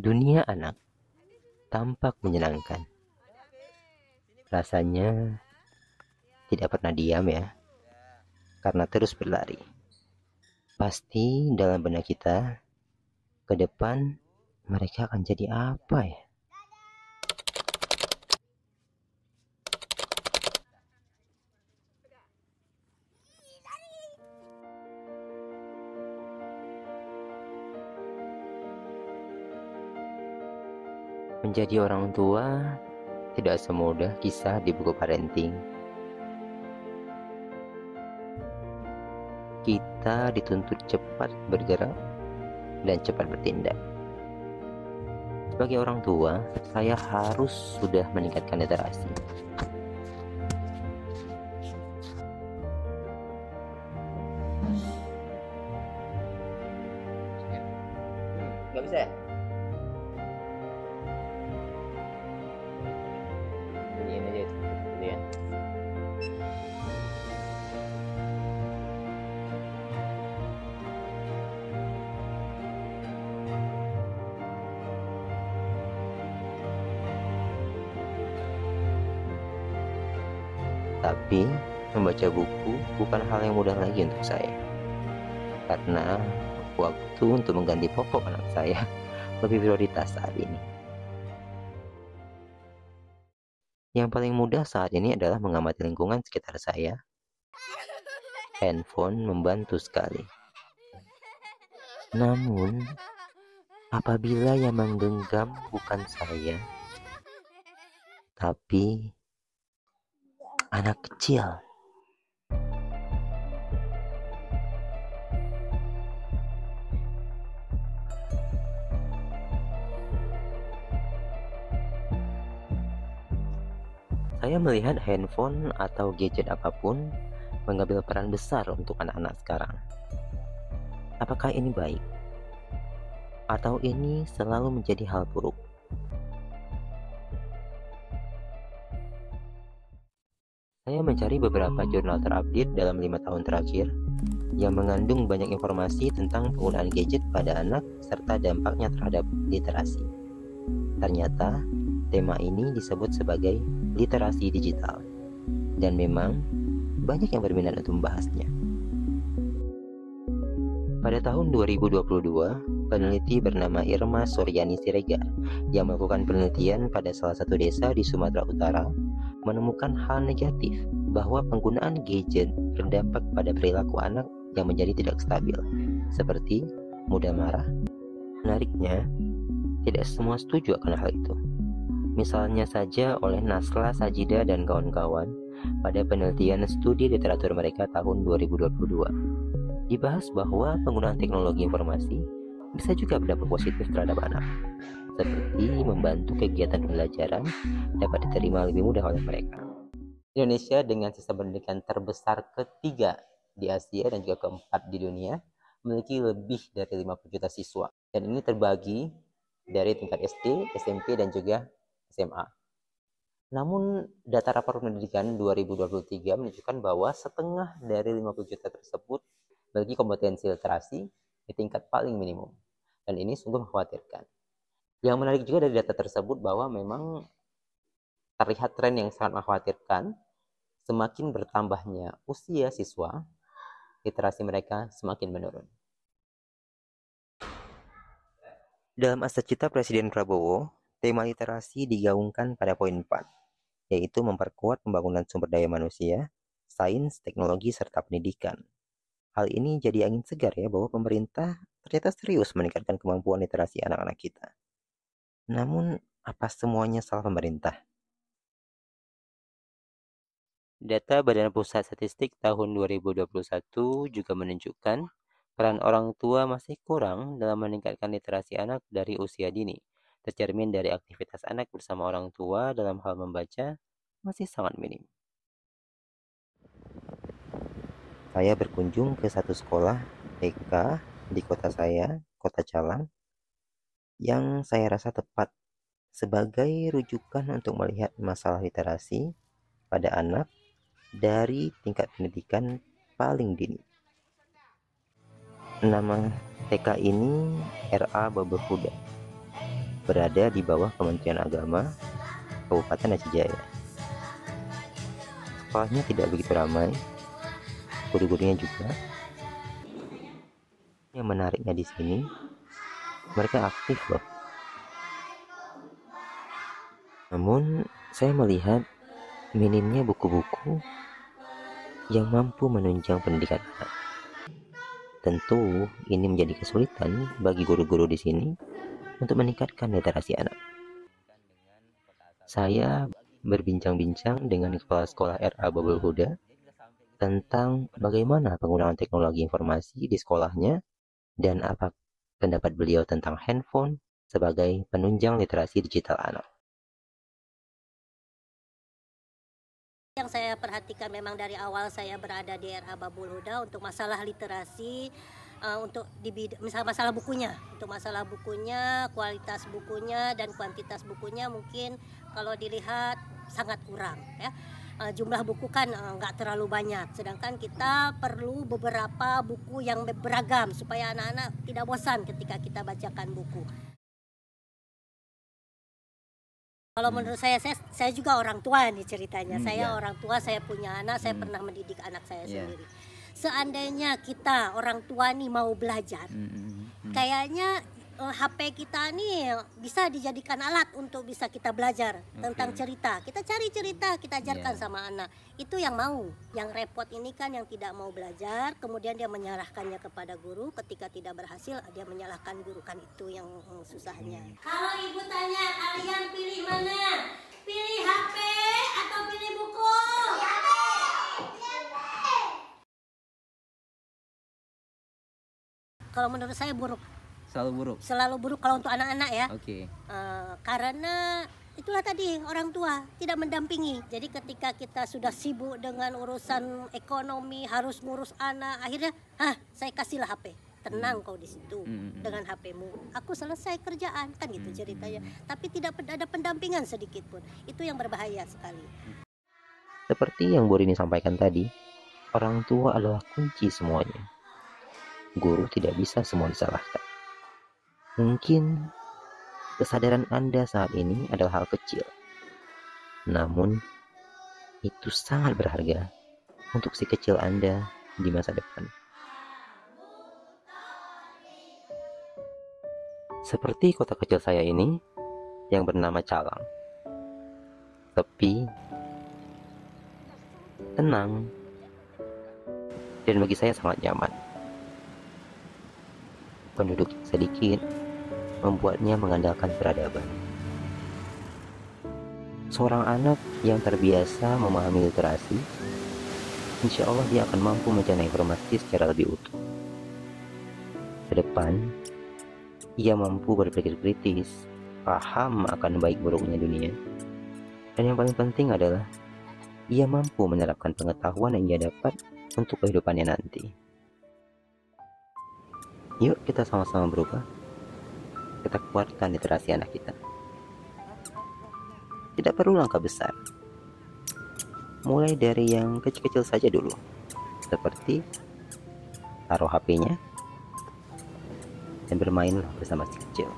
Dunia anak tampak menyenangkan. Rasanya tidak pernah diam ya, karena terus berlari. Pasti dalam benak kita, ke depan mereka akan jadi apa ya? Menjadi orang tua tidak semudah kisah di buku parenting. Kita dituntut cepat bergerak dan cepat bertindak. Sebagai orang tua, saya harus sudah meningkatkan literasi. Gak bisa ya? Bunyiin aja itu ya. Tapi membaca buku bukan hal yang mudah lagi untuk saya, karena waktu untuk mengganti popok anak saya lebih prioritas saat ini. Yang paling mudah saat ini adalah mengamati lingkungan sekitar saya. Handphone membantu sekali. Namun, apabila yang menggenggam bukan saya, tapi anak kecil, saya melihat handphone atau gadget apapun mengambil peran besar untuk anak-anak sekarang. Apakah ini baik? Atau ini selalu menjadi hal buruk? Saya mencari beberapa jurnal terupdate dalam 5 tahun terakhir yang mengandung banyak informasi tentang penggunaan gadget pada anak serta dampaknya terhadap literasi. Ternyata, tema ini disebut sebagai literasi digital, dan memang banyak yang berminat untuk membahasnya. Pada tahun 2022, peneliti bernama Irma Suryani Siregar yang melakukan penelitian pada salah satu desa di Sumatera Utara menemukan hal negatif bahwa penggunaan gadget berdampak pada perilaku anak yang menjadi tidak stabil, seperti mudah marah. Menariknya, tidak semua setuju akan hal itu. Misalnya saja oleh Nasla Sajida dan kawan-kawan pada penelitian studi literatur mereka tahun 2022. Dibahas bahwa penggunaan teknologi informasi bisa juga berdampak positif terhadap anak, seperti membantu kegiatan pembelajaran dapat diterima lebih mudah oleh mereka. Indonesia dengan sistem pendidikan terbesar ketiga di Asia dan juga keempat di dunia memiliki lebih dari 50 juta siswa, dan ini terbagi dari tingkat SD, SMP, dan juga SMA. Namun, data rapor pendidikan 2023 menunjukkan bahwa setengah dari 50 juta tersebut memiliki kompetensi literasi di tingkat paling minimum, dan ini sungguh mengkhawatirkan. Yang menarik juga dari data tersebut bahwa memang terlihat tren yang sangat mengkhawatirkan. Semakin bertambahnya usia siswa, literasi mereka semakin menurun. Dalam Asas Cita Presiden Prabowo, tema literasi digaungkan pada poin 4, yaitu memperkuat pembangunan sumber daya manusia, sains, teknologi, serta pendidikan. Hal ini jadi angin segar ya bahwa pemerintah ternyata serius meningkatkan kemampuan literasi anak-anak kita. Namun, apa semuanya salah pemerintah? Data Badan Pusat Statistik tahun 2021 juga menunjukkan peran orang tua masih kurang dalam meningkatkan literasi anak dari usia dini. Tercermin dari aktivitas anak bersama orang tua dalam hal membaca masih sangat minim. Saya berkunjung ke satu sekolah TK di kota saya, Kota Calang, yang saya rasa tepat sebagai rujukan untuk melihat masalah literasi pada anak dari tingkat pendidikan paling dini. Nama TK ini RA Baberhuda. berada di bawah Kementerian Agama Kabupaten Aceh Jaya. Sekolahnya tidak begitu ramai, guru-gurunya juga. Yang menariknya di sini, mereka aktif loh. Namun, saya melihat minimnya buku-buku yang mampu menunjang pendidikan anak. Tentu, ini menjadi kesulitan bagi guru-guru di sini untuk meningkatkan literasi anak. Saya berbincang-bincang dengan kepala sekolah RA Babul Huda tentang bagaimana penggunaan teknologi informasi di sekolahnya dan apa pendapat beliau tentang handphone sebagai penunjang literasi digital anak. Yang saya perhatikan memang dari awal saya berada di RA Babul Huda untuk masalah literasi, untuk masalah bukunya, kualitas bukunya dan kuantitas bukunya mungkin kalau dilihat sangat kurang ya. Jumlah buku kan nggak terlalu banyak, sedangkan kita perlu beberapa buku yang beragam supaya anak-anak tidak bosan ketika kita bacakan buku. Kalau menurut saya juga orang tua nih ceritanya. Saya orang tua, saya punya anak, saya pernah mendidik anak saya sendiri. Seandainya kita orang tua nih mau belajar, kayaknya HP kita nih bisa dijadikan alat untuk bisa kita belajar tentang cerita. Kita cari cerita, kita ajarkan sama anak. Itu yang mau. Yang repot ini kan yang tidak mau belajar, kemudian dia menyalahkannya kepada guru. Ketika tidak berhasil, dia menyalahkan guru, kan itu yang susahnya. Kalau ibu tanya, kalian pilih mana? Pilih HP atau pilih buku? Kalau menurut saya buruk. Selalu buruk kalau untuk anak-anak ya. Karena itulah tadi, orang tua tidak mendampingi. Jadi ketika kita sudah sibuk dengan urusan ekonomi, harus ngurus anak, akhirnya saya kasihlah HP. Tenang kau di situ dengan HP-mu. Aku selesai kerjaan, kan gitu ceritanya. Tapi tidak ada pendampingan sedikit pun. Itu yang berbahaya sekali. Seperti yang Bu Rini sampaikan tadi, orang tua adalah kunci semuanya. Guru tidak bisa semua disalahkan. Mungkin kesadaran Anda saat ini adalah hal kecil, namun itu sangat berharga untuk si kecil Anda di masa depan. Seperti kota kecil saya ini yang bernama Calang. Sepi, tenang, dan bagi saya sangat nyaman. Penduduk sedikit membuatnya mengandalkan peradaban. Seorang anak yang terbiasa memahami literasi, insya Allah dia akan mampu mencerna informasi secara lebih utuh. Ke depan, ia mampu berpikir kritis, paham akan baik buruknya dunia, dan yang paling penting adalah ia mampu menerapkan pengetahuan yang ia dapat untuk kehidupannya nanti. Yuk kita sama-sama berubah. Kita kuatkan literasi anak kita. Tidak perlu langkah besar. Mulai dari yang kecil-kecil saja dulu. Seperti taruh HP-nya dan bermainlah bersama si kecil.